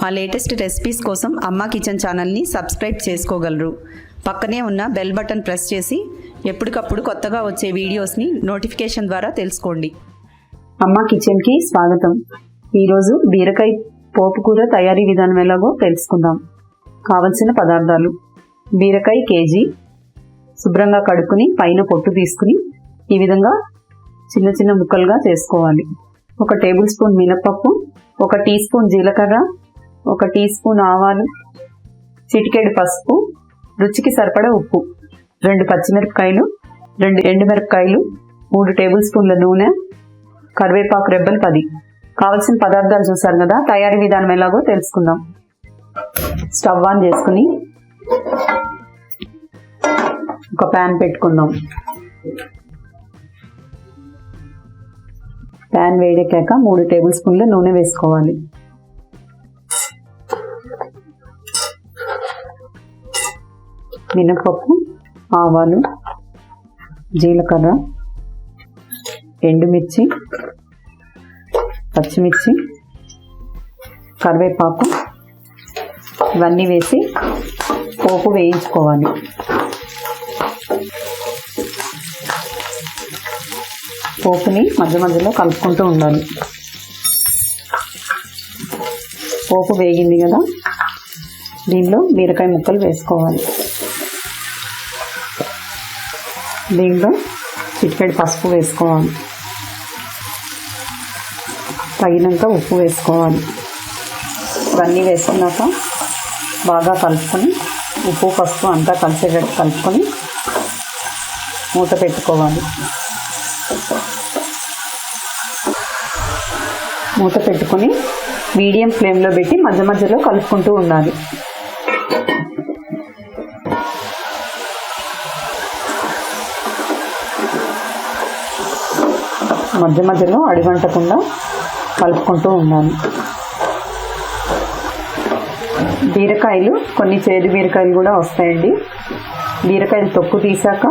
మా latest recipes కోసం అమ్మ కిచెన్ ఛానల్ని సబ్స్క్రైబ్ చేసుకోగలరు. పక్కనే ఉన్న బెల్ బటన్ ప్రెస్ చేసి ఎప్పటికప్పుడు కొత్తగా వచ్చే వీడియోస్ని నోటిఫికేషన్ ద్వారా తెలుసుకోండి. అమ్మ కిచెన్కి స్వాగతం. ఈరోజు బీరకాయ పోపు కూర తయారీ విధానం ఎలాగో తెలుసుకుందాం. కావలసిన పదార్థాలు: బీరకాయ కేజీ, శుభ్రంగా కడుక్కుని పైన పొట్టు తీసుకుని ఈ విధంగా చిన్న చిన్న ముక్కలుగా చేసుకోవాలి. 1 టేబుల్ స్పూన్ మినపప్పు, 1 టీ స్పూన్ జీలకర్ర, 1 టీ స్పూన్ ఆవాలు, చిటికెడు పసుపు, రుచికి సరిపడా ఉప్పు, 2 పచ్చిమిరపకాయలు, 2 ఎండుమిరపకాయలు, 3 టేబుల్ స్పూన్ల నూనె, కరివేపాకు రెబ్బలు 10. కావలసిన పదార్థాలు చూసారు కదా. తయారీ విధానం ఎలాగో తెలుసుకుందాం. స్టవ్ ఆన్ చేసుకుని ఒక ప్యాన్ పెట్టుకుందాం. ప్యాన్ వేడెక్కాక 3 టేబుల్ స్పూన్ల నూనె వేసుకోవాలి. మినపప్పు, ఆవాలు, జీలకర్ర, ఎండుమిర్చి, పచ్చిమిర్చి, కరివేపాకు ఇవన్నీ వేసి పోపు వేయించుకోవాలి. పోపుని మధ్య మధ్యలో కలుపుకుంటూ ఉండాలి. పోపు వేగింది కదా, దీనిలో బీరకాయ ముక్కలు వేసుకోవాలి. దీంట్లో చిటికెడు పసుపు వేసుకోవాలి. తగినంత ఉప్పు వేసుకోవాలి. ఇవన్నీ వేసుకున్నాక బాగా కలుపుకొని ఉప్పు పసుపు అంతా కలిసేటట్టు కలుపుకొని మూత పెట్టుకోవాలి. మూత పెట్టుకొని మీడియం ఫ్లేమ్లో పెట్టి మధ్య మధ్యలో కలుపుకుంటూ ఉండాలి. మధ్య మధ్యలో అడుగంటకుండా కలుపుకుంటూ ఉండాలి. బీరకాయలు కొన్ని చేదు బీరకాయలు కూడా వస్తాయండి. బీరకాయలు తొక్కు తీసాక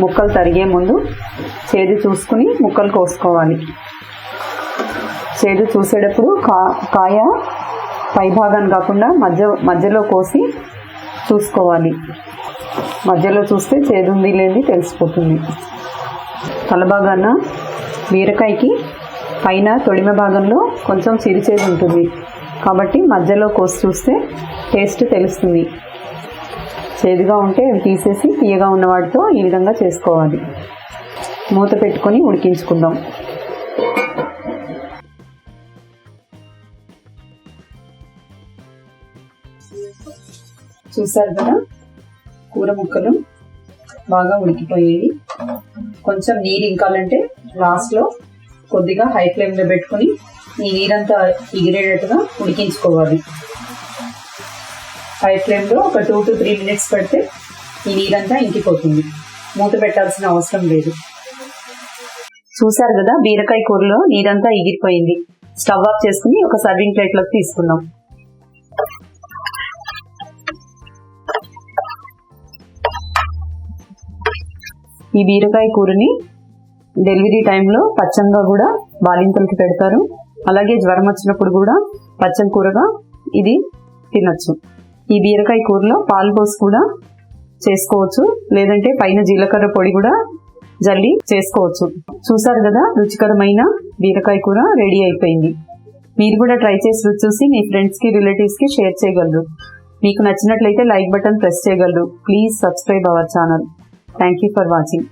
ముక్కలు తరిగే ముందు చేదు చూసుకుని ముక్కలు కోసుకోవాలి. చేదు చూసేటప్పుడు కాయ పై భాగాన్ని కాకుండా మధ్యలో కోసి చూసుకోవాలి. మధ్యలో చూస్తే చేదు ఉంది లేని తెలిసిపోతుంది. తలభాగాన బీరకాయకి పైన తొడిమ భాగంలో కొంచెం సిరిచేదు ఉంటుంది కాబట్టి మధ్యలో కోసి చూస్తే టేస్ట్ తెలుస్తుంది. చేదుగా ఉంటే అవి తీసేసి తీయగా ఉన్న వాటితో ఈ విధంగా చేసుకోవాలి. మూత పెట్టుకొని ఉడికించుకుందాం. చూసారు కదా, కూర ముక్కలు బాగా ఉడికిపోయేవి. కొంచెం నీరు ఇంకాలంటే లాస్ట్లో కొద్దిగా హై ఫ్లేమ్లో పెట్టుకొని ఈ నీరంతా ఎగిరేటట్టుగా ఉడికించుకోవాలి. హై ఫ్లేమ్లో ఒక 2 to 3 minutes పెడితే ఈ నీరంతా ఇంకిపోతుంది. మూత పెట్టాల్సిన అవసరం లేదు. చూసారు కదా, బీరకాయ కూరలో నీరంతా ఎగిరిపోయింది. స్టవ్ ఆఫ్ చేసుకుని ఒక సర్వింగ్ ప్లేట్లోకి తీసుకుందాం. ఈ బీరకాయ కూరని డెలివరీ టైంలో పచ్చంగా కూడా బాలింతలకి పెడతారు. అలాగే జ్వరం వచ్చినప్పుడు కూడా పచ్చం కూరగా ఇది తినచ్చు. ఈ బీరకాయ కూరలో పాలు పోసి కూడా చేసుకోవచ్చు, లేదంటే పైన జీలకర్ర పొడి కూడా జల్లి చేసుకోవచ్చు. చూసారు కదా, రుచికరమైన బీరకాయ కూర రెడీ అయిపోయింది. మీరు కూడా ట్రై చేసి రుచి చూసి మీ ఫ్రెండ్స్కి రిలేటివ్స్కి షేర్ చేయగలరు. మీకు నచ్చినట్లయితే లైక్ బటన్ ప్రెస్ చేయగలరు. Please subscribe our channel. Thank you for watching.